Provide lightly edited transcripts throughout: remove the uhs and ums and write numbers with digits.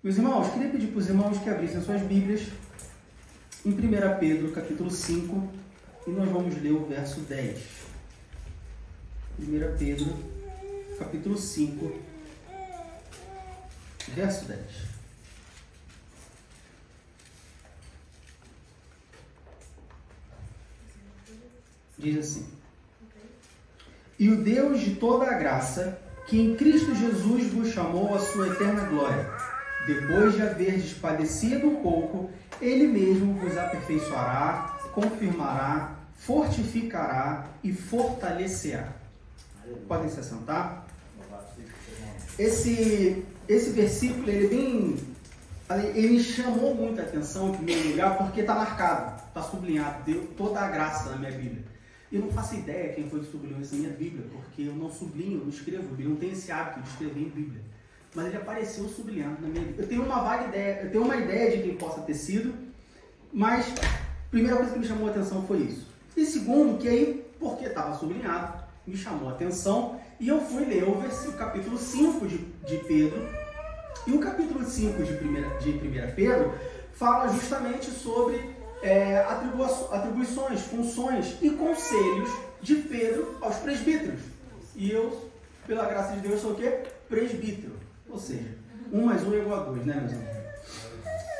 Meus irmãos, queria pedir para os irmãos que abrissem suas Bíblias em 1 Pedro, capítulo 5, e nós vamos ler o verso 10. 1 Pedro, capítulo 5, verso 10. Diz assim: E o Deus de toda a graça, que em Cristo Jesus vos chamou à sua eterna glória, depois de haverdes padecido um pouco, Ele mesmo vos aperfeiçoará, confirmará, fortificará e fortalecerá. Podem se assentar? Esse versículo, ele me chamou muita atenção em primeiro lugar, porque está marcado, está sublinhado, deu toda a graça na minha Bíblia. Eu não faço ideia quem foi que sublinhou isso na minha Bíblia, porque eu não sublinho, eu não escrevo Bíblia, eu não tenho esse hábito de escrever em Bíblia. Mas ele apareceu sublinhado na minha Bíblia. Eu tenho uma vaga ideia, eu tenho uma ideia de quem possa ter sido, mas a primeira coisa que me chamou a atenção foi isso. E segundo, que aí, porque estava sublinhado, me chamou a atenção, e eu fui ler o capítulo 5 de Pedro, e o capítulo 5 de 1 Pedro fala justamente sobre atribuições, funções e conselhos de Pedro aos presbíteros. E eu, pela graça de Deus, sou o quê? Presbítero. Ou seja, 1 mais 1 é igual a 2, né, meus amigos?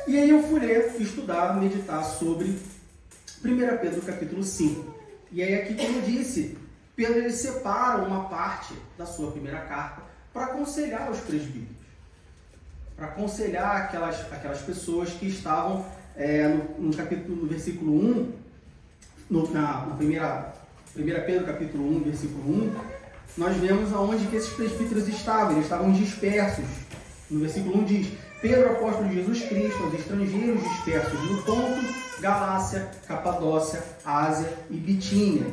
E aí eu fui ler, estudar, meditar sobre 1 Pedro capítulo 5. E aí aqui, como eu disse, Pedro ele separa uma parte da sua primeira carta para aconselhar os presbíteros. Para aconselhar aquelas pessoas que estavam no versículo 1, na 1 Pedro capítulo 1, versículo 1, nós vemos aonde que esses presbíteros estavam. Eles estavam dispersos. No versículo 1 diz: Pedro, apóstolo de Jesus Cristo, aos estrangeiros dispersos no Ponto, Galácia, Capadócia, Ásia e Bitínia,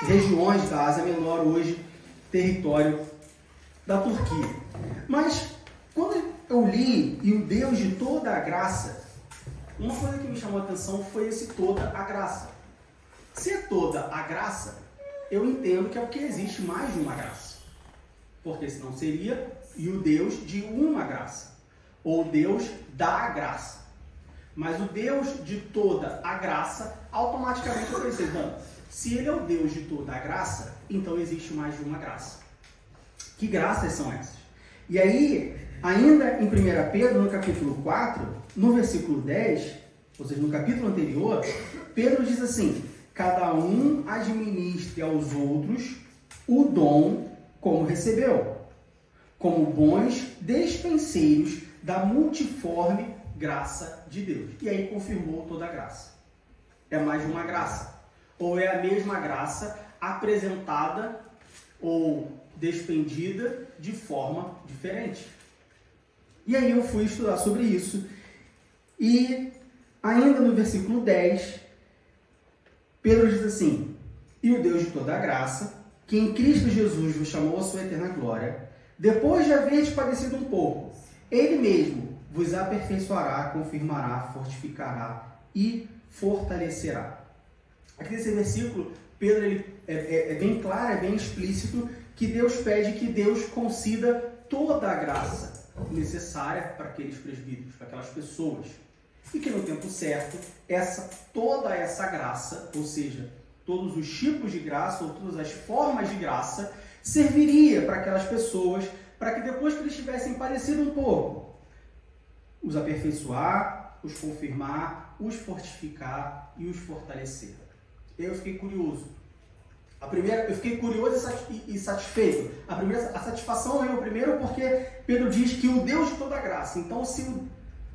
regiões da Ásia Menor, hoje território da Turquia. Mas quando eu li e o Deus de toda a graça, uma coisa que me chamou a atenção foi esse toda a graça. Se é toda a graça, eu entendo que é porque existe mais de uma graça. Porque senão seria e o Deus de uma graça, ou Deus da graça. Mas o Deus de toda a graça, automaticamente eu pensei, bom, se ele é o Deus de toda a graça, então existe mais de uma graça. Que graças são essas? E aí, ainda em 1 Pedro, no capítulo 4, no versículo 10, ou seja, no capítulo anterior, Pedro diz assim: cada um administre aos outros o dom como recebeu, como bons despenseiros da multiforme graça de Deus. E aí confirmou toda a graça. É mais de uma graça. Ou é a mesma graça apresentada ou despendida de forma diferente. E aí eu fui estudar sobre isso. E ainda no versículo 10, Pedro diz assim: e o Deus de toda a graça, que em Cristo Jesus vos chamou à sua eterna glória, depois de haveres padecido um pouco, Ele mesmo vos aperfeiçoará, confirmará, fortificará e fortalecerá. Aqui nesse versículo, Pedro é bem claro, é bem explícito, que Deus pede que Deus conceda toda a graça necessária para aqueles presbíteros, para aquelas pessoas. E que no tempo certo, toda essa graça, ou seja, todos os tipos de graça, ou todas as formas de graça, serviria para aquelas pessoas, para que depois que eles tivessem padecido um pouco, os aperfeiçoar, os confirmar, os fortificar e os fortalecer. Eu fiquei curioso. Eu fiquei curioso e satisfeito. A satisfação veio primeiro porque Pedro diz que o Deus de toda a graça. Então, se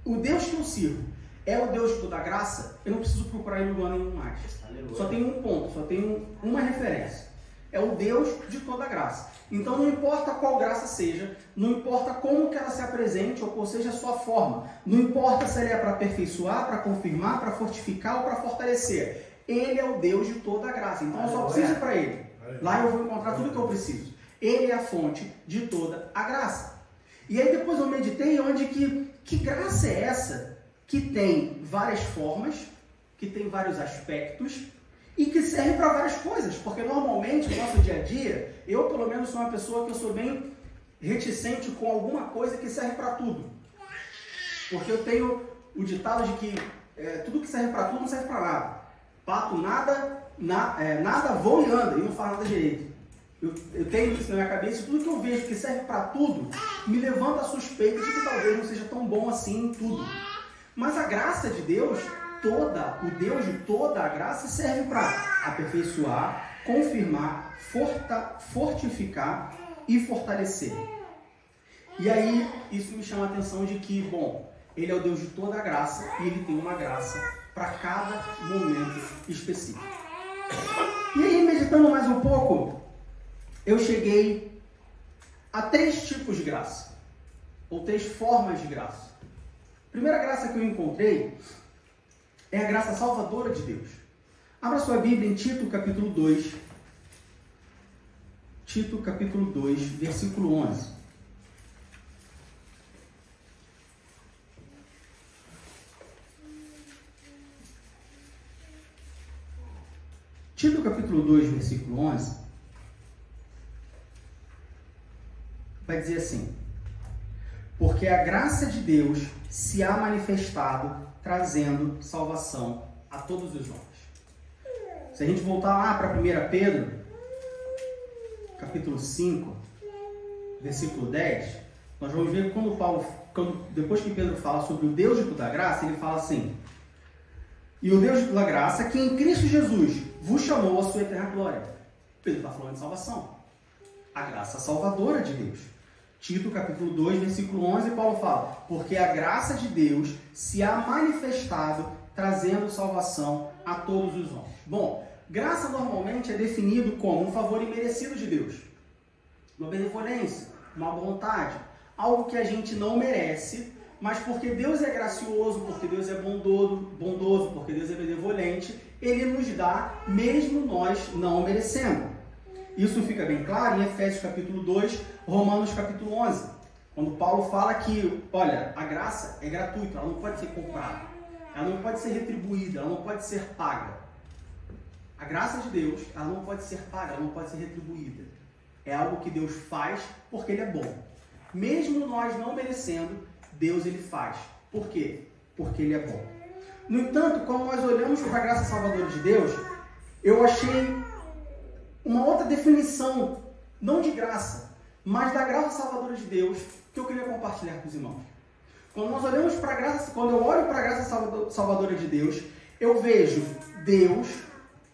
o Deus que eu sirvo é o Deus de toda a graça, eu não preciso procurar em lugar nenhum mais. Aleluia. Só tem um ponto, só tem uma referência. É o Deus de toda a graça. Então não importa qual graça seja, não importa como que ela se apresente ou qual seja a sua forma, não importa se ela é para aperfeiçoar, para confirmar, para fortificar ou para fortalecer. Ele é o Deus de toda a graça. Então eu só preciso ir para Ele. Lá eu vou encontrar tudo que eu preciso. Ele é a fonte de toda a graça. E aí depois eu meditei onde que graça é essa que tem várias formas, que tem vários aspectos e que serve para várias coisas. Porque normalmente no nosso dia a dia, eu pelo menos sou uma pessoa que eu sou bem reticente com alguma coisa que serve para tudo. Porque eu tenho o ditado de que tudo que serve para tudo não serve para nada. Pato nada voa e anda e não faz nada direito. Eu tenho isso na minha cabeça, e tudo que eu vejo que serve para tudo me levanta a suspeita de que talvez não seja tão bom assim em tudo. Mas a graça de Deus toda, o Deus de toda a graça, serve para aperfeiçoar, confirmar, fortificar e fortalecer. E aí, isso me chama a atenção de que, bom, Ele é o Deus de toda a graça e Ele tem uma graça para cada momento específico. E aí, meditando mais um pouco, eu cheguei a 3 tipos de graça, ou 3 formas de graça. A primeira graça que eu encontrei é a graça salvadora de Deus. Abra sua Bíblia em Tito, capítulo 2. Tito, capítulo 2, versículo 11. Tito, capítulo 2, versículo 11, vai dizer assim: porque a graça de Deus se há manifestado, trazendo salvação a todos os homens. Se a gente voltar lá para 1 Pedro, capítulo 5, versículo 10, nós vamos ver depois que Pedro fala sobre o Deus de toda a graça, ele fala assim: e o Deus de toda a graça, que em Cristo Jesus vos chamou à sua eterna glória. Pedro está falando de salvação. A graça salvadora de Deus. Tito, capítulo 2, versículo 11, Paulo fala: porque a graça de Deus se há manifestado, trazendo salvação a todos os homens. Bom, graça normalmente é definido como um favor imerecido de Deus. Uma benevolência, uma vontade, algo que a gente não merece, mas porque Deus é gracioso, porque Deus é bondoso, porque Deus é benevolente, Ele nos dá, mesmo nós não merecendo. Isso fica bem claro em Efésios capítulo 2, Romanos capítulo 11, quando Paulo fala que, olha, a graça é gratuita, ela não pode ser comprada, ela não pode ser retribuída, ela não pode ser paga. A graça de Deus, ela não pode ser paga, ela não pode ser retribuída. É algo que Deus faz porque Ele é bom. Mesmo nós não merecendo, Deus Ele faz. Por quê? Porque Ele é bom. No entanto, quando nós olhamos para a graça salvadora de Deus, eu achei uma outra definição, não de graça, mas da graça salvadora de Deus, que eu queria compartilhar com os irmãos. Quando nós olhamos para a graça, quando eu olho para a graça salvadora de Deus, eu vejo Deus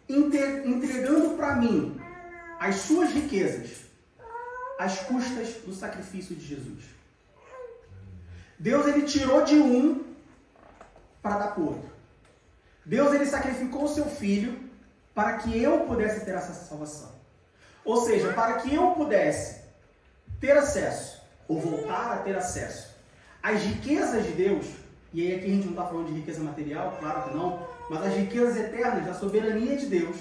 entregando para mim as suas riquezas às custas do sacrifício de Jesus. Deus, Ele tirou de um para dar para o outro. Deus, Ele sacrificou o seu Filho para que eu pudesse ter essa salvação. Ou seja, para que eu pudesse ter acesso, ou voltar a ter acesso, às riquezas de Deus, e aí aqui a gente não está falando de riqueza material, claro que não, mas as riquezas eternas da soberania de Deus,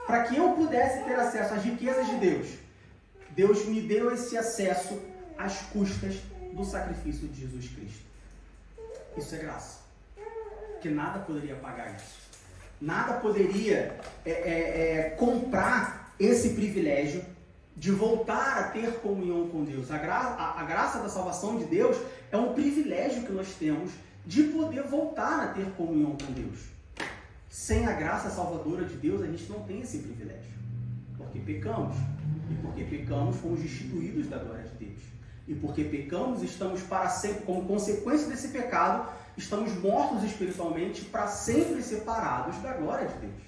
para que eu pudesse ter acesso às riquezas de Deus, Deus me deu esse acesso às custas do sacrifício de Jesus Cristo. Isso é graça. Porque nada poderia pagar isso. Nada poderia comprar esse privilégio de voltar a ter comunhão com Deus. A graça da salvação de Deus é um privilégio que nós temos de poder voltar a ter comunhão com Deus. Sem a graça salvadora de Deus, a gente não tem esse privilégio. Porque pecamos. E porque pecamos, fomos destituídos da glória de Deus. E porque pecamos, estamos para sempre, como consequência desse pecado, estamos mortos espiritualmente, para sempre separados da glória de Deus.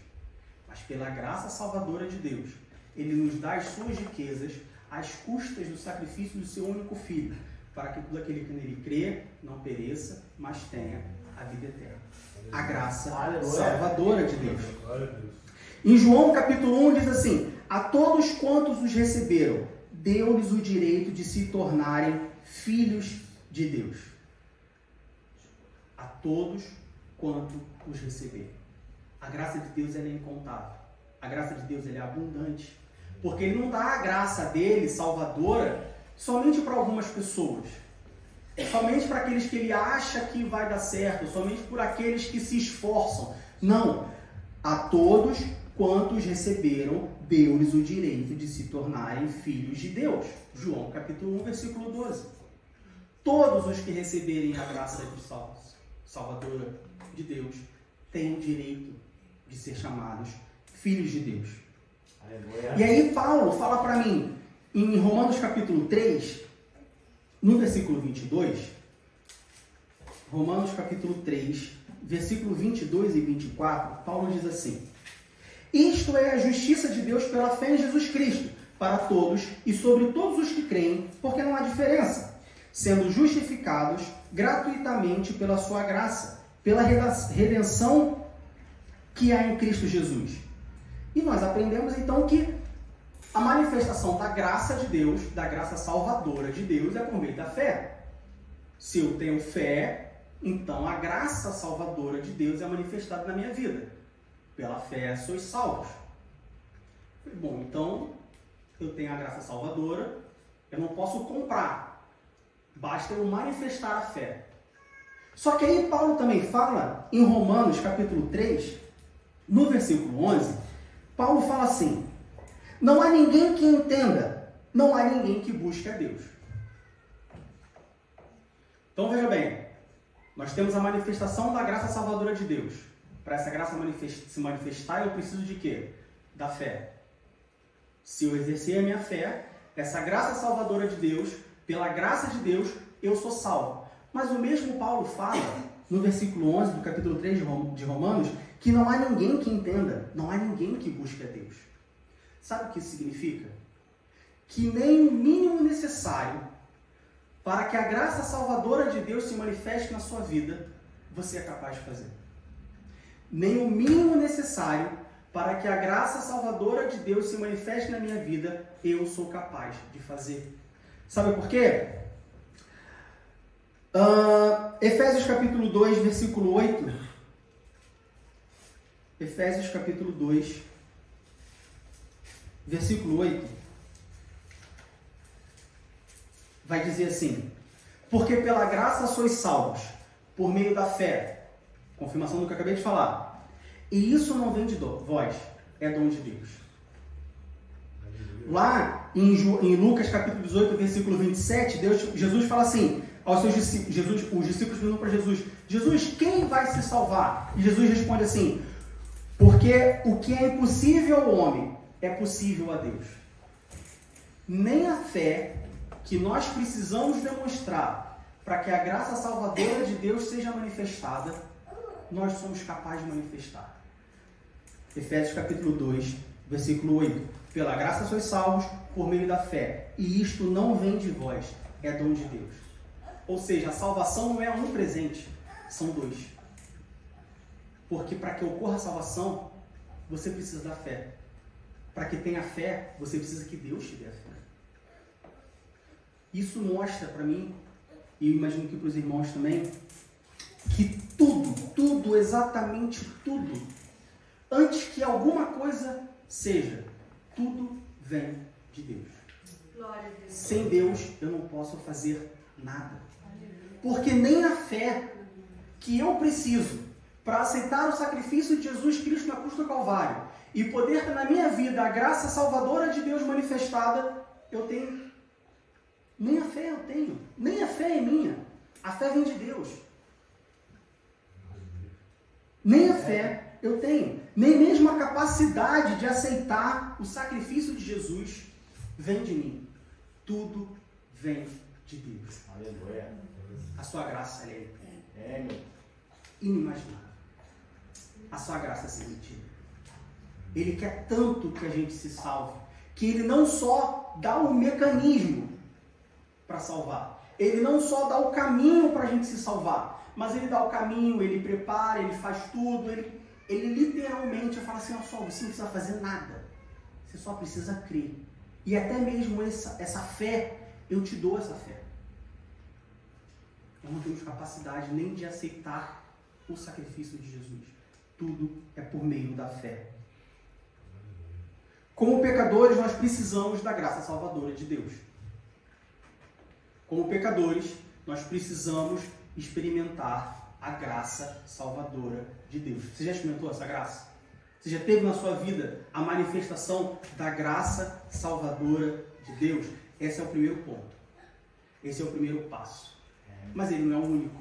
Mas pela graça salvadora de Deus, Ele nos dá as suas riquezas às custas do sacrifício do seu único Filho, para que todo aquele que nele crê não pereça, mas tenha a vida eterna. A graça salvadora de Deus. Em João capítulo 1 diz assim: a todos quantos os receberam, deu-lhes o direito de se tornarem filhos de Deus. A todos quanto os receberam. A graça de Deus, ela é incontável. A graça de Deus, ela é abundante. Porque Ele não dá a graça dele, salvadora, somente para algumas pessoas. Somente para aqueles que Ele acha que vai dar certo. Somente por aqueles que se esforçam. Não. A todos quantos receberam, deu-lhes o direito de se tornarem filhos de Deus. João capítulo 1, versículo 12. todos os que receberem a graça salvadora de Deus têm o direito de ser chamados filhos de Deus. Aleluia. E aí Paulo fala para mim, em Romanos capítulo 3, no versículo 22, Romanos capítulo 3, versículo 22 e 24, Paulo diz assim: isto é a justiça de Deus pela fé em Jesus Cristo, para todos e sobre todos os que creem, porque não há diferença, sendo justificados gratuitamente pela sua graça, pela redenção que há em Cristo Jesus. E nós aprendemos então que a manifestação da graça de Deus, da graça salvadora de Deus, é por meio da fé. Se eu tenho fé, então a graça salvadora de Deus é manifestada na minha vida. Pela fé sois salvos. Bom, então eu tenho a graça salvadora, eu não posso comprar, basta eu manifestar a fé. Só que aí Paulo também fala, em Romanos capítulo 3, no versículo 11, Paulo fala assim: não há ninguém que entenda, não há ninguém que busque a Deus. Então veja bem, nós temos a manifestação da graça salvadora de Deus. Para essa graça se manifestar, eu preciso de quê? Da fé. Se eu exercer a minha fé, essa graça salvadora de Deus, pela graça de Deus, eu sou salvo. Mas o mesmo Paulo fala, no versículo 11 do capítulo 3 de Romanos, que não há ninguém que entenda, não há ninguém que busque a Deus. Sabe o que isso significa? Que nem o mínimo necessário para que a graça salvadora de Deus se manifeste na sua vida, você é capaz de fazer. Nem o mínimo necessário para que a graça salvadora de Deus se manifeste na minha vida, eu sou capaz de fazer. Sabe por quê? Efésios capítulo 2, versículo 8. Efésios capítulo 2, versículo 8. Vai dizer assim: porque pela graça sois salvos, por meio da fé. Confirmação do que eu acabei de falar. E isso não vem de vós, é dom de Deus. Lá em Lucas capítulo 18, versículo 27, Jesus fala assim aos seus discípulos, os discípulos perguntam para Jesus: Jesus, quem vai se salvar? E Jesus responde assim: porque o que é impossível ao homem é possível a Deus. Nem a fé que nós precisamos demonstrar para que a graça salvadora de Deus seja manifestada, nós somos capazes de manifestar. Efésios capítulo 2, versículo 8. Pela graça sois salvos por meio da fé, e isto não vem de vós, é dom de Deus. Ou seja, a salvação não é um presente, são dois. Porque para que ocorra a salvação, você precisa da fé. Para que tenha fé, você precisa que Deus te dê a fé. Isso mostra para mim, e eu imagino que para os irmãos também, que tudo, exatamente tudo, antes que alguma coisa seja, tudo vem de Deus. Glória a Deus. Sem Deus eu não posso fazer nada. Porque nem a fé que eu preciso para aceitar o sacrifício de Jesus Cristo na cruz do Calvário e poder ter na minha vida a graça salvadora de Deus manifestada, eu tenho. Nem a fé eu tenho. Nem a fé é minha. A fé vem de Deus. Nem a fé eu tenho. Nem mesmo a capacidade de aceitar o sacrifício de Jesus vem de mim. Tudo vem de Deus. Aleluia. A sua graça é inimaginável. A sua graça é sem medida. Ele quer tanto que a gente se salve, que ele não só dá um mecanismo para salvar, ele não só dá o caminho para a gente se salvar, mas ele dá o caminho, ele prepara, ele faz tudo, ele literalmente fala assim: ó, só, você não precisa fazer nada, você só precisa crer. E até mesmo essa fé, eu te dou essa fé. Nós não temos capacidade nem de aceitar o sacrifício de Jesus. Tudo é por meio da fé. Como pecadores, nós precisamos da graça salvadora de Deus. Como pecadores, nós precisamos experimentar a graça salvadora de Deus. Você já experimentou essa graça? Você já teve na sua vida a manifestação da graça salvadora de Deus? Esse é o primeiro ponto. Esse é o primeiro passo. Mas ele não é o único.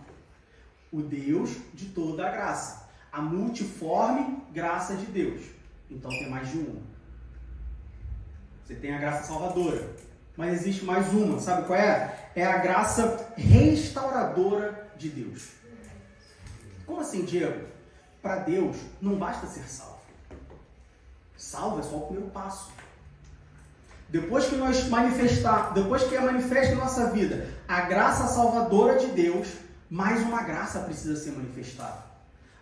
O Deus de toda a graça. A multiforme graça de Deus. Então tem mais de uma. Você tem a graça salvadora. Mas existe mais uma. Sabe qual é? É a graça restauradora de Deus. Como assim, Diego? Para Deus não basta ser salvo. Salvo é só o primeiro passo. Depois que é manifesta em nossa vida a graça salvadora de Deus, mais uma graça precisa ser manifestada.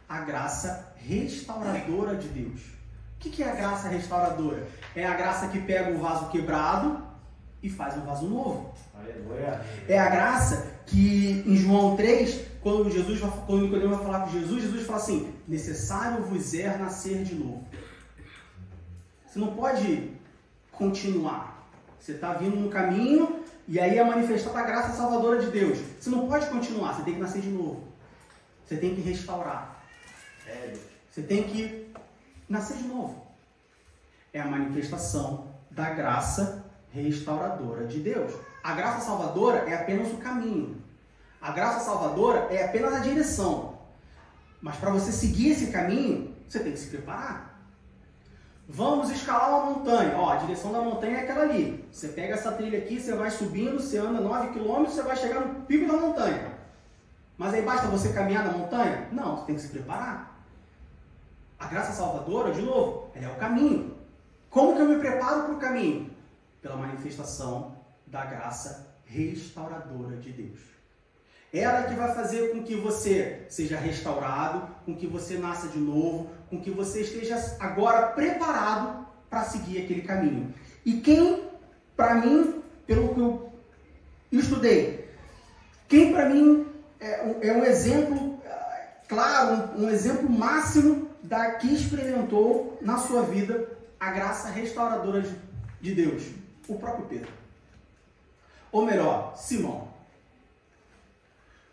A graça restauradora de Deus. O que é a graça restauradora? É a graça que pega um vaso quebrado e faz um vaso novo. É a graça que em João 3, quando Nicodemo vai falar com Jesus, Jesus fala assim: necessário vos é nascer de novo. Você não pode continuar. Você está vindo no caminho e aí é manifestada a graça salvadora de Deus. Você não pode continuar, você tem que nascer de novo. Você tem que restaurar. Você tem que nascer de novo. É a manifestação da graça restauradora de Deus. A graça salvadora é apenas o caminho. A graça salvadora é apenas a direção. Mas para você seguir esse caminho, você tem que se preparar. Vamos escalar uma montanha. Ó, a direção da montanha é aquela ali. Você pega essa trilha aqui, você vai subindo, você anda 9 km, você vai chegar no pico da montanha. Mas aí basta você caminhar na montanha? Não, você tem que se preparar. A graça salvadora, de novo, ela é o caminho. Como que eu me preparo para o caminho? Pela manifestação da graça restauradora de Deus. Ela que vai fazer com que você seja restaurado, com que você nasça de novo, com que você esteja agora preparado para seguir aquele caminho. E quem, para mim, pelo que eu estudei, quem para mim é um exemplo claro, um exemplo máximo da que experimentou na sua vida a graça restauradora de Deus? O próprio Pedro. Ou melhor, Simão.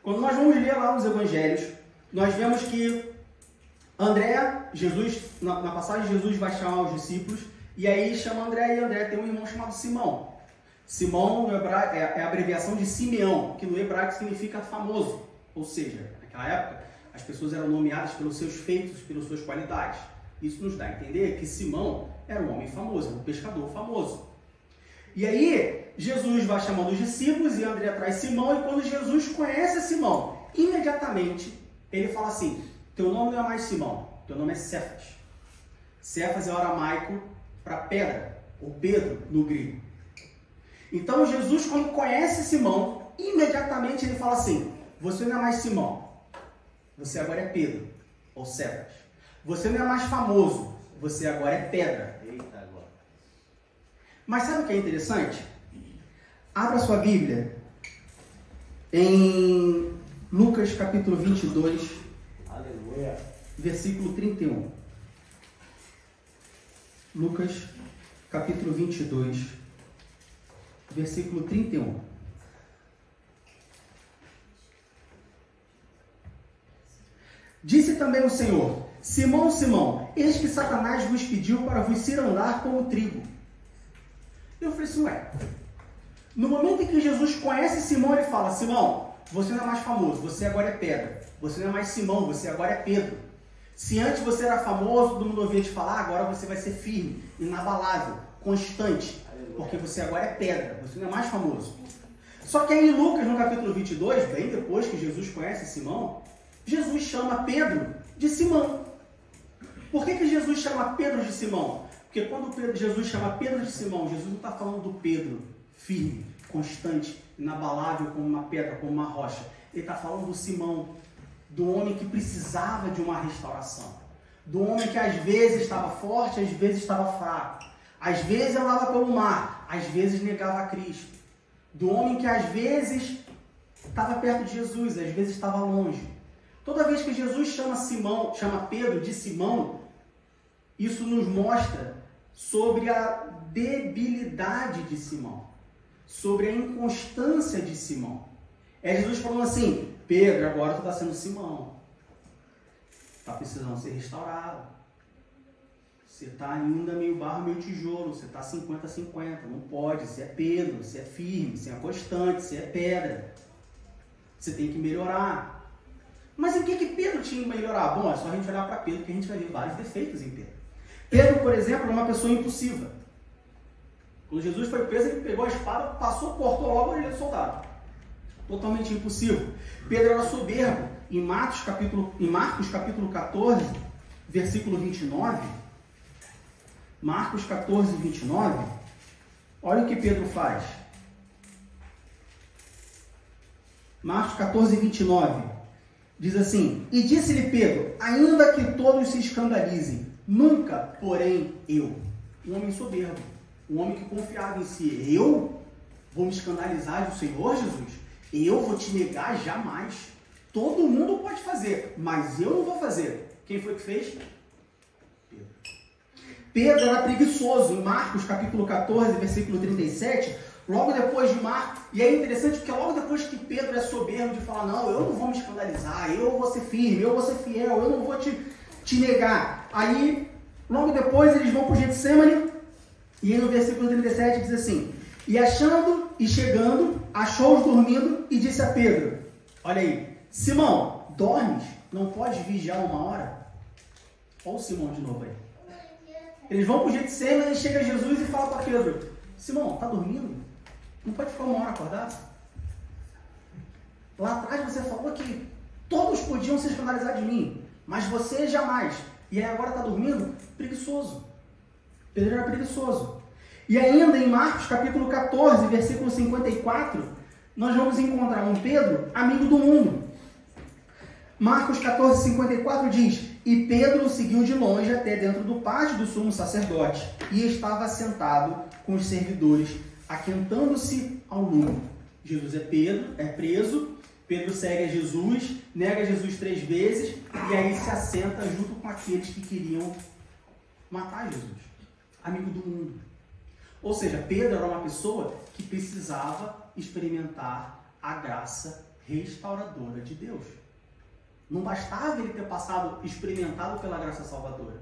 Quando nós vamos ler lá nos evangelhos, nós vemos que André, Jesus, na passagem Jesus vai chamar os discípulos, e aí chama André, e André tem um irmão chamado Simão. Simão no hebraico, é a abreviação de Simeão, que no hebraico significa famoso. Ou seja, naquela época, as pessoas eram nomeadas pelos seus feitos, pelas suas qualidades. Isso nos dá a entender que Simão era um homem famoso, um pescador famoso. E aí, Jesus vai chamando os discípulos e André traz Simão, e quando Jesus conhece Simão, imediatamente ele fala assim: teu nome não é mais Simão, teu nome é Cefas. Cefas é o aramaico para pedra, ou Pedro no grego. Então Jesus, quando conhece Simão, imediatamente ele fala assim: você não é mais Simão, você agora é Pedro, ou Cefas. Você não é mais famoso, você agora é pedra. Eita, agora. Mas sabe o que é interessante? Abra sua Bíblia em Lucas capítulo 22, aleluia, versículo 31. Lucas capítulo 22, versículo 31. Disse também o Senhor: Simão, Simão, eis que Satanás vos pediu para vos cirandar como trigo. Eu falei assim: ué, no momento em que Jesus conhece Simão, ele fala: Simão, você não é mais famoso, você agora é pedra. Você não é mais Simão, você agora é Pedro. Se antes você era famoso, todo mundo ouvia te falar, agora você vai ser firme, inabalável, constante, porque você agora é pedra, você não é mais famoso. Só que aí em Lucas, no capítulo 22, bem depois que Jesus conhece Simão, Jesus chama Pedro de Simão. Por que Jesus chama Pedro de Simão? Porque quando Jesus chama Pedro de Simão, Jesus não está falando do Pedro firme, constante, inabalável como uma pedra, como uma rocha. Ele está falando do Simão, do homem que precisava de uma restauração. Do homem que às vezes estava forte, às vezes estava fraco. Às vezes andava pelo mar, às vezes negava a Cristo. Do homem que às vezes estava perto de Jesus, às vezes estava longe. Toda vez que Jesus chama Pedro de Simão, isso nos mostra sobre a debilidade de Simão, sobre a inconstância de Simão. É Jesus falando assim: Pedro, agora tu está sendo Simão, está precisando ser restaurado. Você está ainda meio barro, meio tijolo, você está 50-50, não pode, você é Pedro, você é firme, você é constante, você é pedra. Você tem que melhorar. Mas em que Pedro tinha que melhorar? Bom, é só a gente olhar para Pedro que a gente vai ver vários defeitos em Pedro. Pedro, por exemplo, é uma pessoa impulsiva. Quando Jesus foi preso, ele pegou a espada, passou, cortou logo a orelha do soldado. Totalmente impulsivo. Pedro era soberbo. Em Marcos capítulo 14, versículo 29, Marcos 14, 29, olha o que Pedro faz. Marcos 14, 29, diz assim: E disse-lhe Pedro, ainda que todos se escandalizem, nunca, porém, eu. Um homem soberbo, um homem que confiava em si. Eu vou me escandalizar do Senhor Jesus? Eu vou te negar? Jamais. Todo mundo pode fazer, mas eu não vou fazer. Quem foi que fez? Pedro. Pedro era preguiçoso. Em Marcos capítulo 14, versículo 37, logo depois de Marcos, e é interessante porque logo depois que Pedro é soberbo de falar, não, eu não vou me escandalizar, eu vou ser firme, eu vou ser fiel, eu não vou te negar. Aí, logo depois, eles vão para o Getsemane, e aí no versículo 37 diz assim: E achando e chegando, achou-os dormindo e disse a Pedro, olha aí, Simão, dormes? Não podes vigiar 1 hora? Olha o Simão de novo aí. Eles vão para o Getsemane e chega Jesus e fala para Pedro, Simão, está dormindo? Não pode ficar 1 hora acordado? Lá atrás você falou que todos podiam se escandalizar de mim, mas você jamais. E aí agora está dormindo? Preguiçoso. Pedro era preguiçoso. E ainda em Marcos capítulo 14, versículo 54, nós vamos encontrar um Pedro amigo do mundo. Marcos 14, 54 diz, E Pedro o seguiu de longe até dentro do pátio do sumo sacerdote, e estava sentado com os servidores, aquentando-se ao lume. Jesus é preso, Pedro segue a Jesus, nega Jesus 3 vezes, e aí se assenta junto com aqueles que queriam matar Jesus. Amigo do mundo. Ou seja, Pedro era uma pessoa que precisava experimentar a graça restauradora de Deus. Não bastava ele ter experimentado pela graça salvadora.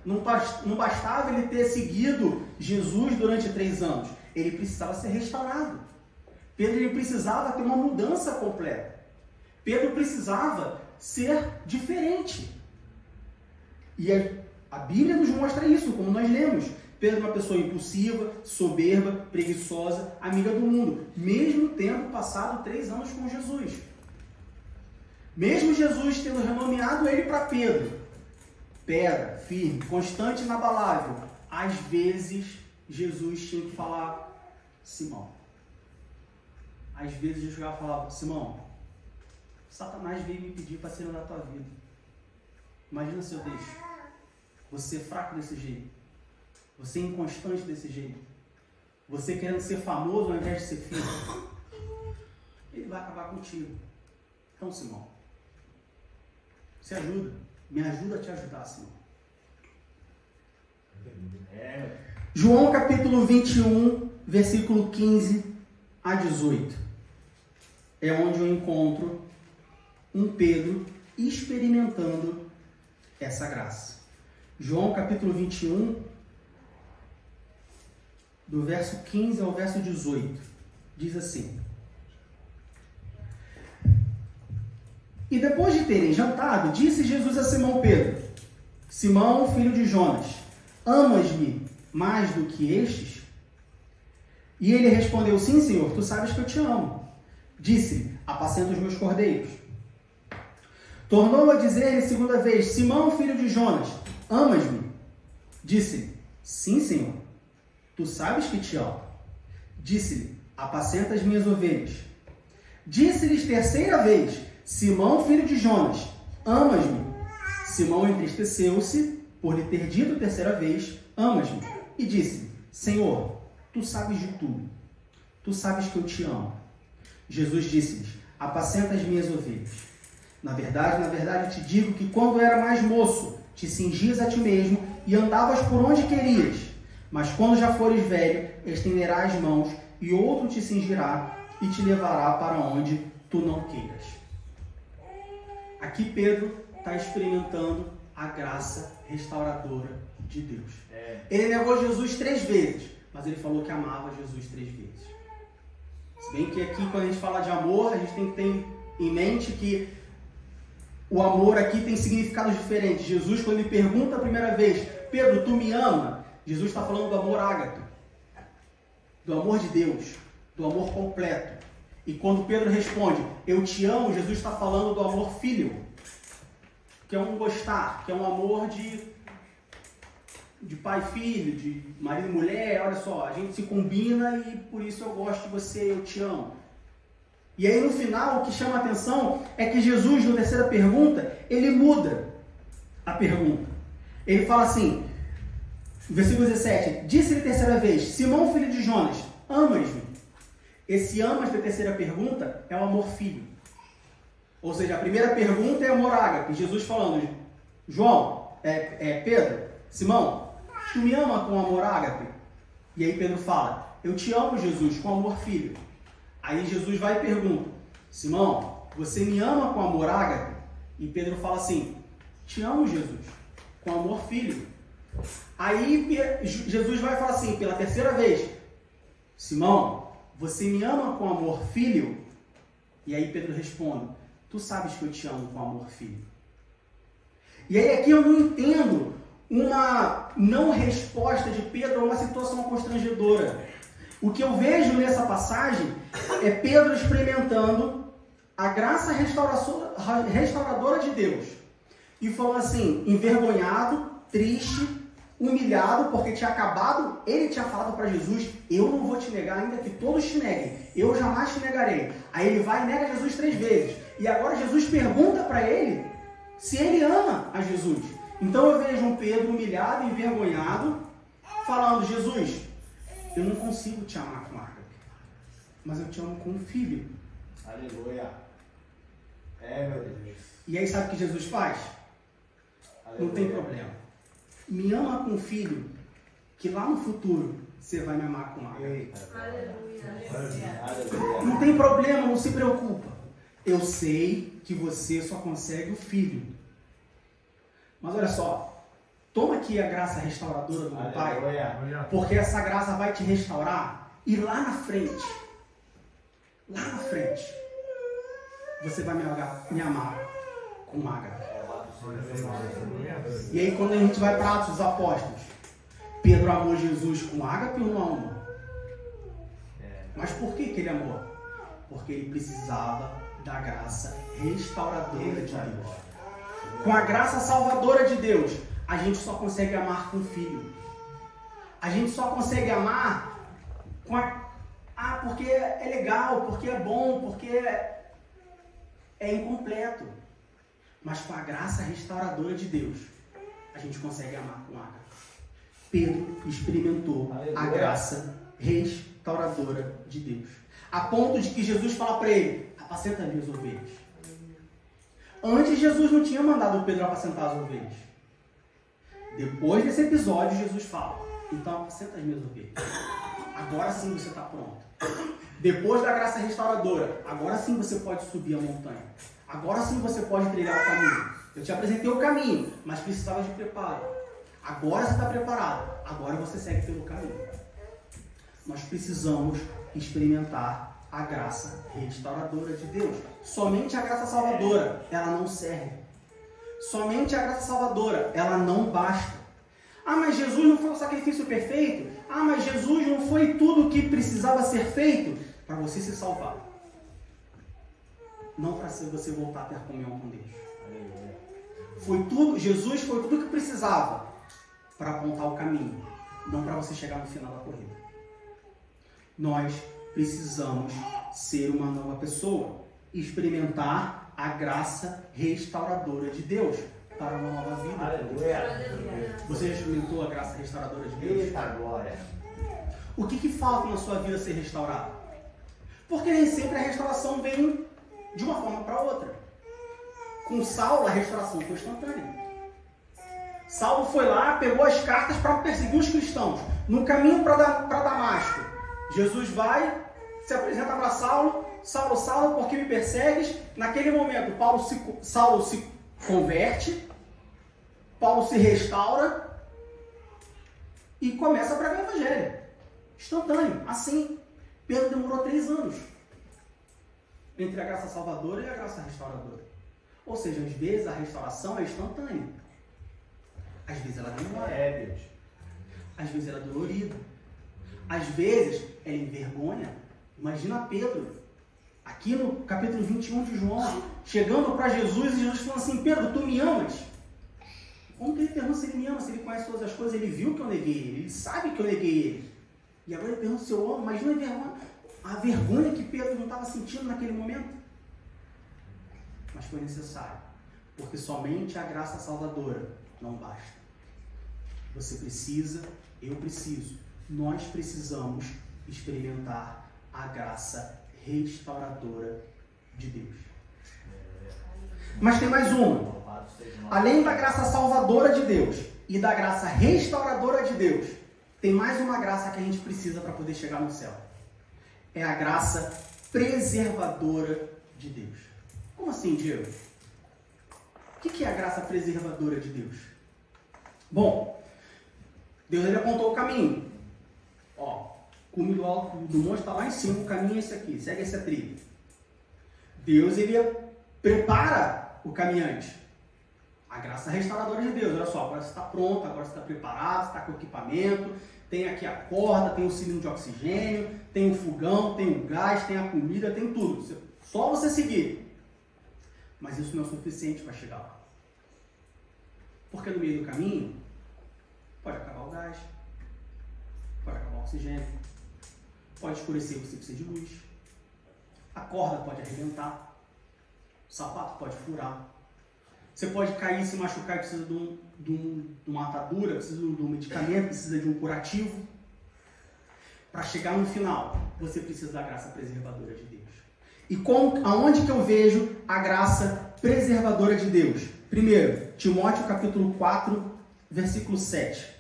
Não bastava ele ter seguido Jesus durante 3 anos. Ele precisava ser restaurado. Pedro ele precisava ter uma mudança completa. Pedro precisava ser diferente. E a Bíblia nos mostra isso, como nós lemos. Pedro é uma pessoa impulsiva, soberba, preguiçosa, amiga do mundo, mesmo tendo passado 3 anos com Jesus. Mesmo Jesus tendo renomeado ele para Pedro, pedra, firme, constante e inabalável, às vezes Jesus tinha que falar, Simão. Às vezes Jesus chegava e falava, Simão, Satanás veio me pedir para ser na tua vida. Imagina se eu deixo. Você fraco desse jeito. Você inconstante desse jeito. Você querendo ser famoso ao invés de ser firme. Ele vai acabar contigo. Então, Simão, se ajuda. Me ajuda a te ajudar, Simão. João capítulo 21, versículo 15 a 18. É onde eu encontro um Pedro experimentando essa graça. João capítulo 21, do verso 15 ao verso 18, diz assim: E depois de terem jantado, disse Jesus a Simão Pedro, Simão, filho de Jonas, amas-me mais do que estes? E ele respondeu, sim, Senhor, tu sabes que eu te amo. Disse-lhe, apacenta os meus cordeiros. Tornou a dizer-lhe segunda vez, Simão, filho de Jonas, amas-me? Disse-lhe, sim, Senhor, tu sabes que te amo. Disse-lhe, apacenta as minhas ovelhas. Disse-lhes terceira vez, Simão, filho de Jonas, amas-me? Simão entristeceu-se por lhe ter dito terceira vez, amas-me? E disse, Senhor, tu sabes de tudo. Tu sabes que eu te amo. Jesus disse-lhes, apacenta as minhas ovelhas. Na verdade, te digo que quando era mais moço, te cingias a ti mesmo e andavas por onde querias. Mas quando já fores velho, estenderás as mãos e outro te cingirá e te levará para onde tu não queiras. Aqui Pedro está experimentando a graça restauradora de Deus. Ele negou Jesus 3 vezes, mas ele falou que amava Jesus 3 vezes. Se bem que aqui, quando a gente fala de amor, a gente tem que ter em mente que o amor aqui tem significados diferentes. Jesus, quando ele pergunta a primeira vez, Pedro, tu me ama? Jesus está falando do amor ágape, do amor de Deus, do amor completo. E quando Pedro responde, eu te amo, Jesus está falando do amor filial, que é um gostar, que é um amor de pai e filho, de marido e mulher. Olha só, a gente se combina e por isso eu gosto de você, eu te amo. E aí no final, o que chama a atenção é que Jesus, na terceira pergunta, ele muda a pergunta. Ele fala assim, versículo 17, disse-lhe terceira vez, Simão, filho de Jonas, amas-me? Esse amas da terceira pergunta é o amor filho. Ou seja, a primeira pergunta é amor ágape. Jesus falando, João, Pedro, Simão, tu me ama com amor ágape? E aí Pedro fala, eu te amo, Jesus, com amor filho. Aí Jesus vai e pergunta, Simão, você me ama com amor ágape? E Pedro fala assim, te amo, Jesus, com amor filho. Aí Jesus vai falar assim, pela terceira vez, Simão, você me ama com amor filho? E aí Pedro responde, tu sabes que eu te amo com amor filho. E aí aqui eu não entendo uma não resposta de Pedro a uma situação constrangedora. O que eu vejo nessa passagem é Pedro experimentando a graça restauradora de Deus. E falando assim, envergonhado, triste, humilhado, porque ele tinha falado para Jesus, eu não vou te negar, ainda que todos te neguem, eu jamais te negarei. Aí ele vai e nega Jesus 3 vezes. E agora Jesus pergunta para ele se ele ama a Jesus. Então eu vejo um Pedro humilhado, envergonhado, falando, Jesus, eu não consigo te amar com ágape, mas eu te amo com um filho. Aleluia. Meu Deus. E aí sabe o que Jesus faz? Aleluia. Não tem problema. Me ama com um filho, que lá no futuro você vai me amar com ágape. Aleluia. Não tem problema, não se preocupa. Eu sei que você só consegue o filho. Mas olha só, toma aqui a graça restauradora do meu Pai, porque essa graça vai te restaurar e lá na frente, você vai me amar com ágape. E aí quando a gente vai para Atos dos Apóstolos, Pedro amou Jesus com ágape ou não amou? Mas por que ele amou? Porque ele precisava da graça restauradora de Deus. Com a graça salvadora de Deus, a gente só consegue amar com o Filho. A gente só consegue amar com porque é legal, porque é bom, porque é incompleto. Mas com a graça restauradora de Deus, a gente consegue amar com ágape. Pedro experimentou a graça restauradora de Deus. A ponto de que Jesus fala para ele, apacenta as minhas ovelhas. Antes Jesus não tinha mandado Pedro apacentar as ovelhas. Depois desse episódio, Jesus fala, então apacenta as minhas ovelhas. Agora sim você está pronto. Depois da graça restauradora, agora sim você pode subir a montanha. Agora sim você pode trilhar o caminho. Eu te apresentei o caminho, mas precisava de preparo. Agora você está preparado. Agora você segue pelo caminho. Nós precisamos experimentar a graça restauradora de Deus. Somente a graça salvadora, ela não serve. Somente a graça salvadora, ela não basta. Ah, mas Jesus não foi o sacrifício perfeito? Ah, mas Jesus não foi tudo o que precisava ser feito para você se salvar. Não para você voltar a ter comunhão com Deus. Foi tudo, Jesus foi tudo o que precisava para apontar o caminho, não para você chegar no final da corrida. Nós precisamos ser uma nova pessoa, experimentar a graça restauradora de Deus para uma nova vida. Aleluia. Você já experimentou a graça restauradora de Deus? Eita glória. O que falta na sua vida ser restaurado? Porque nem sempre a restauração vem de uma forma para outra. Com Saulo, a restauração foi instantânea. Saulo foi lá, pegou as cartas para perseguir os cristãos. No caminho para Damasco, Jesus vai, se apresenta para Saulo. Saulo, Saulo, por que me persegues? Naquele momento, Saulo se converte, Paulo se restaura e começa a pregar o evangelho. Instantâneo, assim. Pedro demorou 3 anos. entre a graça salvadora e a graça restauradora. Ou seja, às vezes a restauração é instantânea. Às vezes ela demora. Deus. Às vezes ela é dolorida. Às vezes ela envergonha. Imagina Pedro, aqui no capítulo 21 de João, chegando para Jesus e Jesus falando assim: Pedro, tu me amas? Como que ele pergunta se ele me ama, se ele conhece todas as coisas? Ele viu que eu neguei ele, ele sabe que eu neguei ele. E agora ele pergunta se eu amo. Imagina a vergonha que Pedro não estava sentindo naquele momento. Mas foi necessário, porque somente a graça salvadora não basta. Você precisa, eu preciso, nós precisamos experimentar a graça restauradora de Deus. Mas tem mais uma. Além da graça salvadora de Deus e da graça restauradora de Deus, tem mais uma graça que a gente precisa para poder chegar no céu. É a graça preservadora de Deus. Como assim, Diego? O que é a graça preservadora de Deus? Bom, Deus ele apontou o caminho. Ó, o cume do alto do monte está lá em cima, o caminho é esse aqui, segue essa trilha. Deus ele prepara o caminhante. A graça restauradora de Deus, olha só, agora você está pronto, agora você está preparado, você está com equipamento, tem aqui a corda, tem o cilindro de oxigênio, tem o fogão, tem o gás, tem a comida, tem tudo. Só você seguir. Mas isso não é o suficiente para chegar lá. Porque no meio do caminho, pode acabar o gás, pode acabar o oxigênio, pode escurecer, você precisa de luz, a corda pode arrebentar, o sapato pode furar, você pode cair, se machucar, precisa de uma atadura, precisa de um medicamento, precisa de um curativo. Para chegar no final, você precisa da graça preservadora de Deus. E aonde que eu vejo a graça preservadora de Deus? Primeiro, Timóteo capítulo 4, versículo 7.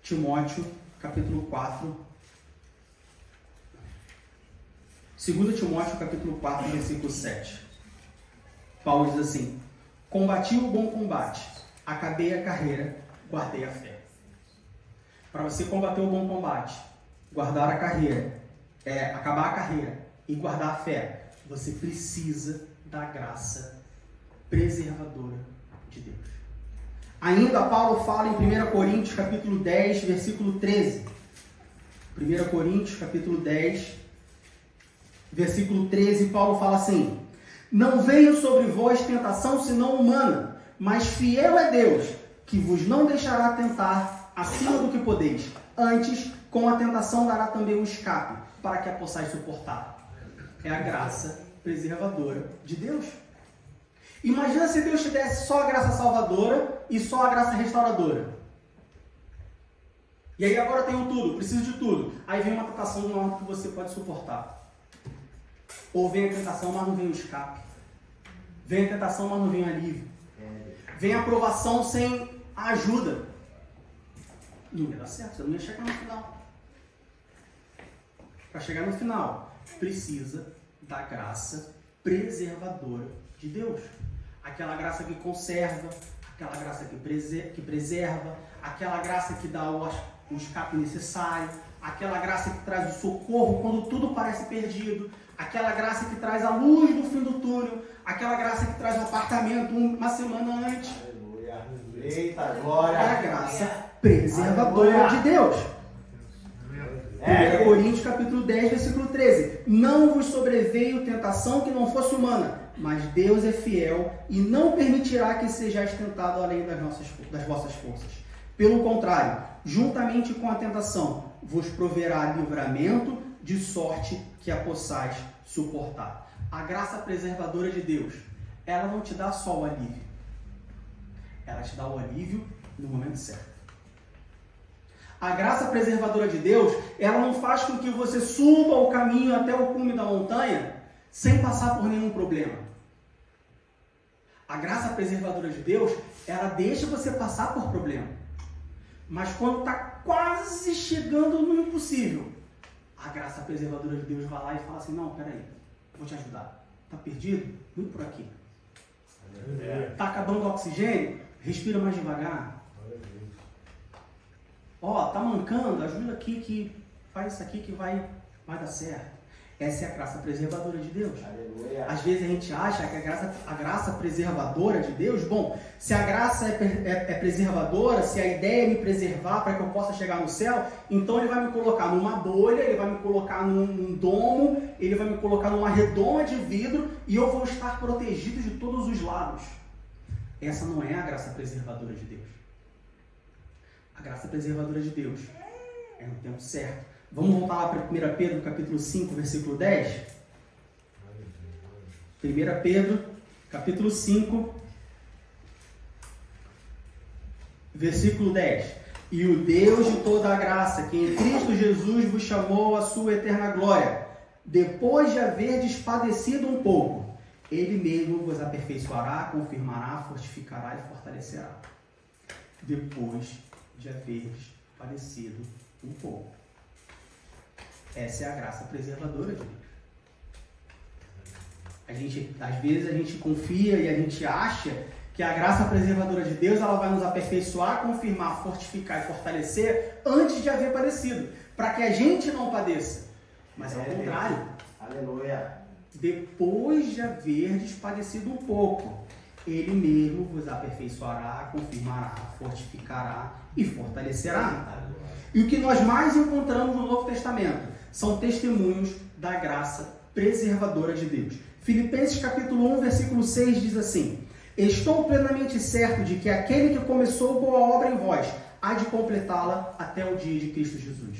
Timóteo capítulo 4. 2 Timóteo capítulo 4, versículo 7. Paulo diz assim: combati o bom combate, acabei a carreira, guardei a fé. Para você combater o bom combate, guardar a carreira, acabar a carreira e guardar a fé, você precisa da graça preservadora de Deus. Ainda Paulo fala em 1 Coríntios capítulo 10, versículo 13. 1 Coríntios capítulo 10, versículo 13, Paulo fala assim: não veio sobre vós tentação senão humana, mas fiel é Deus, que vos não deixará tentar acima do que podeis. Antes, com a tentação dará também um escape, para que a possais suportar. É a graça preservadora de Deus. Imagina se Deus te desse só a graça salvadora e só a graça restauradora. E aí agora eu tenho tudo, preciso de tudo. Aí vem uma tentação de uma que você pode suportar. Ou vem a tentação, mas não vem o escape. Vem a tentação, mas não vem o alívio. Vem a provação sem a ajuda. Não ia dar certo, você não ia chegar no final. Para chegar no final, precisa da graça preservadora de Deus. Aquela graça que conserva, aquela graça que preserva, aquela graça que dá o escape necessário, aquela graça que traz o socorro quando tudo parece perdido, aquela graça que traz a luz no fim do túnel, aquela graça que traz o apartamento uma semana antes. Aleluia. Eita, glória. É a graça preservadora de Deus. 1 Coríntios capítulo 10, versículo 13. Não vos sobreveio tentação que não fosse humana, mas Deus é fiel e não permitirá que sejais tentado além das vossas forças. Pelo contrário, juntamente com a tentação, vos proverá livramento, de sorte que a possais suportar. A graça preservadora de Deus, ela não te dá só o alívio. Ela te dá o alívio no momento certo. A graça preservadora de Deus, ela não faz com que você suba o caminho até o cume da montanha sem passar por nenhum problema. A graça preservadora de Deus, ela deixa você passar por problema. Mas quando está quase chegando no impossível, a graça preservadora de Deus vai lá e fala assim: não, peraí, vou te ajudar. Está perdido? Vem por aqui. Está acabando o oxigênio? Respira mais devagar. Ó, tá mancando, ajuda aqui que faz isso aqui que vai dar certo. Essa é a graça preservadora de Deus. Aleluia. Às vezes a gente acha que a graça preservadora de Deus, bom, se a graça é preservadora, se a ideia é me preservar para que eu possa chegar no céu, então ele vai me colocar numa bolha, ele vai me colocar num domo, ele vai me colocar numa redoma de vidro e eu vou estar protegido de todos os lados. Essa não é a graça preservadora de Deus. A graça preservadora de Deus é no tempo certo. Vamos voltar lá para 1 Pedro, capítulo 5, versículo 10? 1 Pedro, capítulo 5, versículo 10. E o Deus de toda a graça, que em Cristo Jesus vos chamou à sua eterna glória, depois de haverdes padecido um pouco, Ele mesmo vos aperfeiçoará, confirmará, fortificará e fortalecerá. Depois de haverdes padecido um pouco. Essa é a graça preservadora de Deus. Às vezes a gente confia e a gente acha que a graça preservadora de Deus ela vai nos aperfeiçoar, confirmar, fortificar e fortalecer antes de haver padecido, para que a gente não padeça. Mas é o contrário. Aleluia. Depois de haverdes padecido um pouco, Ele mesmo vos aperfeiçoará, confirmará, fortificará e fortalecerá. E o que nós mais encontramos no Novo Testamento são testemunhos da graça preservadora de Deus. Filipenses capítulo 1, versículo 6 diz assim: estou plenamente certo de que aquele que começou boa obra em vós há de completá-la até o dia de Cristo Jesus.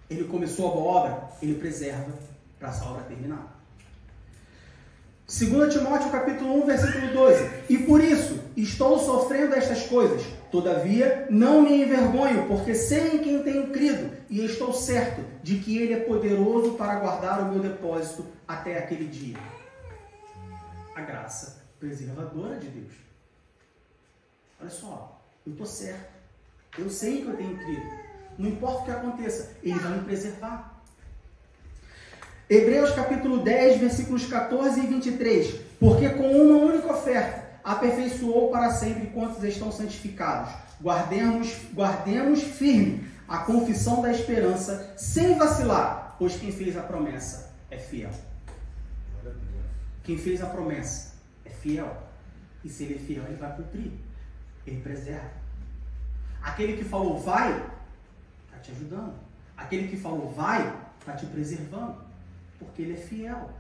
Ele começou a boa obra, ele preserva para essa obra terminar. 2 Timóteo capítulo 1, versículo 12. E por isso estou sofrendo estas coisas. Todavia, não me envergonho, porque sei em quem tenho crido, e estou certo de que Ele é poderoso para guardar o meu depósito até aquele dia. A graça preservadora de Deus. Olha só, eu estou certo. Eu sei que eu tenho crido. Não importa o que aconteça, Ele vai me preservar. Hebreus capítulo 10, versículos 14 e 23. Porque com uma única oferta aperfeiçoou para sempre quantos estão santificados. Guardemos firme a confissão da esperança, sem vacilar, pois quem fez a promessa é fiel. Quem fez a promessa é fiel. E se ele é fiel, ele vai cumprir. Ele preserva. Aquele que falou vai, está te ajudando. Aquele que falou vai, está te preservando. Porque ele é fiel.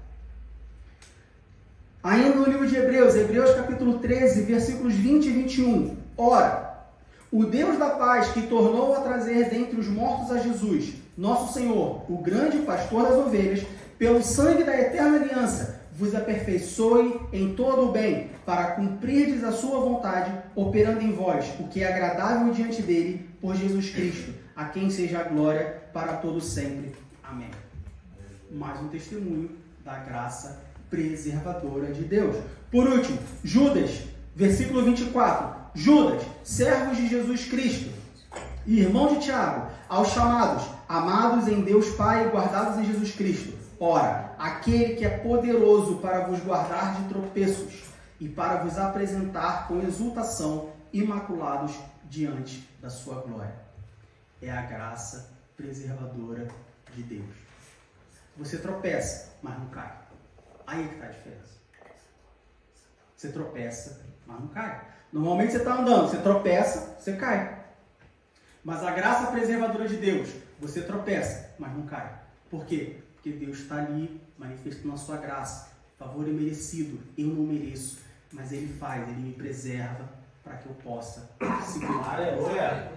Ainda no livro de Hebreus capítulo 13, versículos 20 e 21. Ora, o Deus da paz que tornou a trazer dentre os mortos a Jesus, nosso Senhor, o grande pastor das ovelhas, pelo sangue da eterna aliança, vos aperfeiçoe em todo o bem, para cumprirdes a sua vontade, operando em vós o que é agradável diante dele, por Jesus Cristo, a quem seja a glória para todo sempre. Amém. Mais um testemunho da graça preservadora de Deus. Por último, Judas, versículo 24. Judas, servos de Jesus Cristo, irmão de Tiago, aos chamados, amados em Deus Pai e guardados em Jesus Cristo. Ora, aquele que é poderoso para vos guardar de tropeços e para vos apresentar com exultação, imaculados diante da sua glória. É a graça preservadora de Deus. Você tropeça, mas não cai. Aí que está a diferença. Você tropeça, mas não cai. Normalmente você está andando, você tropeça, você cai. Mas a graça preservadora de Deus, você tropeça, mas não cai. Por quê? Porque Deus está ali manifestando a sua graça. Favor imerecido, eu não mereço, mas Ele faz, Ele me preserva para que eu possa segurar. Aleluia.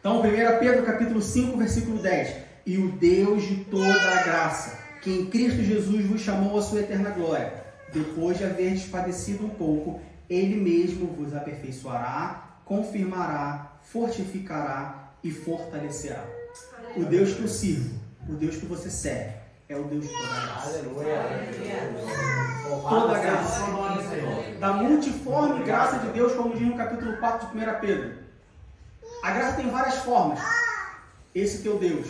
Então, 1 Pedro capítulo 5, versículo 10. E o Deus de toda a graça, que em Cristo Jesus vos chamou à sua eterna glória, depois de haverdes padecido um pouco, Ele mesmo vos aperfeiçoará, confirmará, fortificará e fortalecerá. O Deus que eu sirvo, o Deus que você serve, é o Deus de toda a graça. Aleluia. Toda a graça. Da multiforme graça de Deus, como diz no capítulo 4 de 1 Pedro. A graça tem várias formas. Esse teu Deus,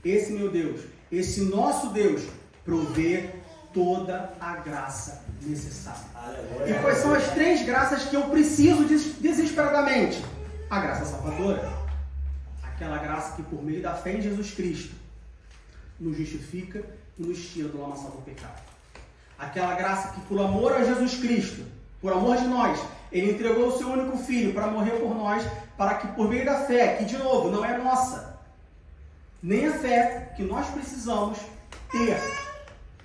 esse meu Deus, esse nosso Deus provê toda a graça necessária. Aleluia. E quais são as 3 graças que eu preciso desesperadamente? A graça salvadora, aquela graça que por meio da fé em Jesus Cristo nos justifica e nos tira do lamaçal do pecado. Aquela graça que, por amor a Jesus Cristo, por amor de nós, Ele entregou o seu único Filho para morrer por nós, para que por meio da fé, que de novo não é nossa, nem a fé que nós precisamos ter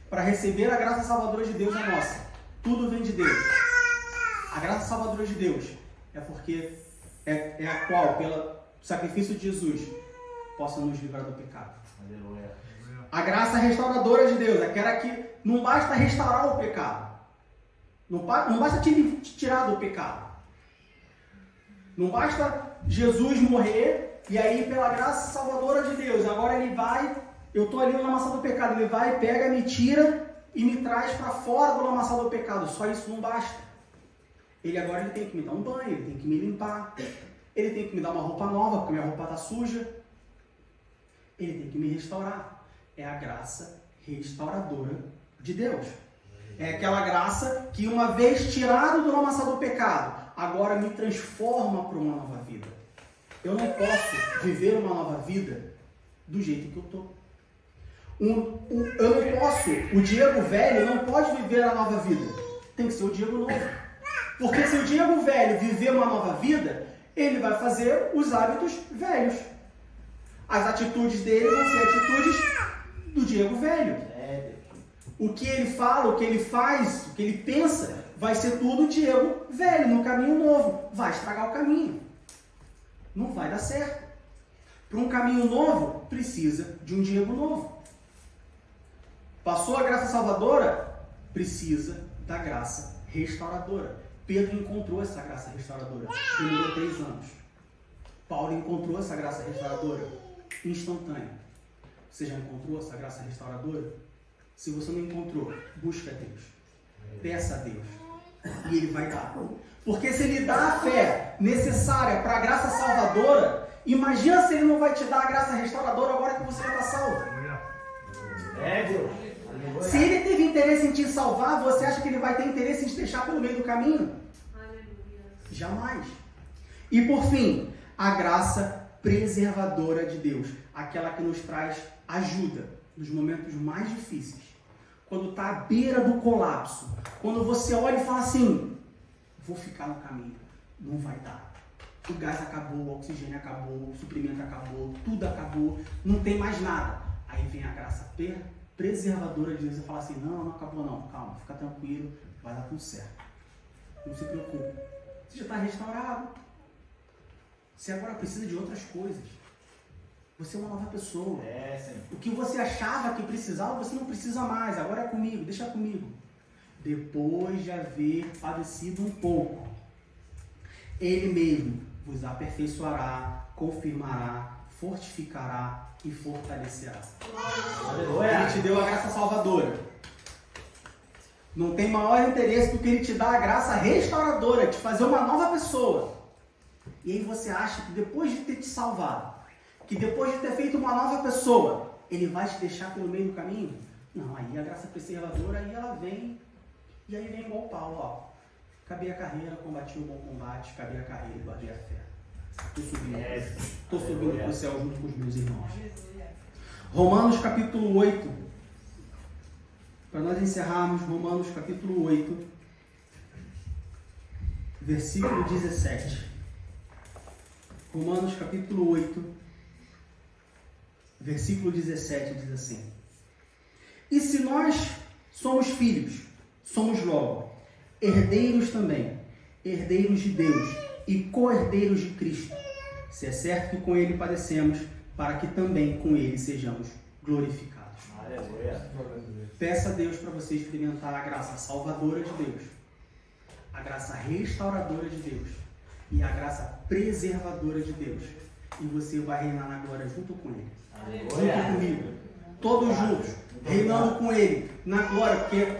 para receber a graça salvadora de Deus é nossa. Tudo vem de Deus. A graça salvadora de Deus é porque é a qual, pelo sacrifício de Jesus, possa nos livrar do pecado. Aleluia. A graça restauradora de Deus, aquela que não basta restaurar o pecado. Não basta te tirar do pecado. Não basta Jesus morrer e aí pela graça salvadora de Deus, agora Ele vai, eu estou ali no lamaçal do pecado, Ele vai, pega, me tira e me traz para fora do lamaçal do pecado. Só isso não basta. Ele tem que me dar um banho, Ele tem que me limpar, Ele tem que me dar uma roupa nova, porque minha roupa está suja. Ele tem que me restaurar. É a graça restauradora de Deus. É aquela graça que, uma vez tirado do lamaçal do pecado, agora me transforma para uma nova vida. Eu não posso viver uma nova vida do jeito que eu estou. Eu não posso, o Diego velho não pode viver a nova vida. Tem que ser o Diego novo. Porque se o Diego velho viver uma nova vida, ele vai fazer os hábitos velhos. As atitudes dele vão ser atitudes do Diego velho. O que ele fala, o que ele faz, o que ele pensa, vai ser tudo Diego velho, no caminho novo. Vai estragar o caminho. Não vai dar certo. Para um caminho novo, precisa de um Diego novo. Passou a graça salvadora, precisa da graça restauradora. Pedro encontrou essa graça restauradora. Demorou 3 anos. Paulo encontrou essa graça restauradora instantânea. Você já encontrou essa graça restauradora? Se você não encontrou, busca a Deus. Peça a Deus. E Ele vai dar. Porque se Ele dá a fé necessária para a graça salvadora, imagina se Ele não vai te dar a graça restauradora agora que você já está salvo. Deus. Se Ele teve interesse em te salvar, você acha que Ele vai ter interesse em te deixar pelo meio do caminho? Jamais. E por fim, a graça preservadora de Deus. Aquela que nos traz ajuda nos momentos mais difíceis. Quando está à beira do colapso. Quando você olha e fala assim, vou ficar no caminho. Não vai dar. O gás acabou, o oxigênio acabou, o suprimento acabou, tudo acabou, não tem mais nada. Aí vem a graça preservadora de Deus e fala assim, não acabou não, calma, fica tranquilo, vai dar tudo certo. Não se preocupe. Você já está restaurado. Você agora precisa de outras coisas. Você é uma nova pessoa. O que você achava que precisava, você não precisa mais. Agora é comigo, deixa comigo. Depois de haver padecido um pouco, Ele mesmo vos aperfeiçoará, confirmará, fortificará e fortalecerá. Ele te deu a graça salvadora. Não tem maior interesse do que Ele te dar a graça restauradora, te fazer uma nova pessoa. E aí você acha que depois de ter te salvado, que depois de ter feito uma nova pessoa, Ele vai te deixar pelo meio do caminho? Não, aí a graça preservadora, aí ela vem, e aí vem igual Paulo, ó. Acabei a carreira, combati o bom combate, acabei a carreira e guardei a fé. Estou subindo para o céu junto com os meus irmãos. Romanos capítulo 8. Para nós encerrarmos, Romanos capítulo 8, versículo 17. Romanos capítulo 8, versículo 17 diz assim: E se nós somos filhos, somos logo herdeiros também, herdeiros de Deus e co-herdeiros de Cristo, se é certo que com Ele padecemos, para que também com Ele sejamos glorificados. Aleluia. Peça a Deus para você experimentar a graça salvadora de Deus, a graça restauradora de Deus e a graça preservadora de Deus. E você vai reinar na glória junto com Ele. Aleluia. Junto comigo. Todos juntos. Reinando com Ele na glória. Porque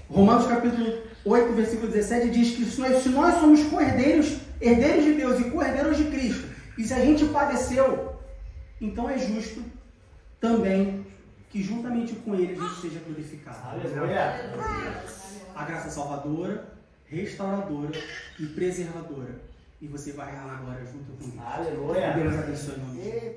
Romanos capítulo 8, versículo 17 diz que se nós somos co-herdeiros, herdeiros de Deus e co-herdeiros de Cristo, e se a gente padeceu, então é justo também que juntamente com Ele a gente seja glorificado. Aleluia. A graça salvadora, restauradora e preservadora. E você vai reinar na glória junto com Ele. Aleluia. Deus abençoe o nome.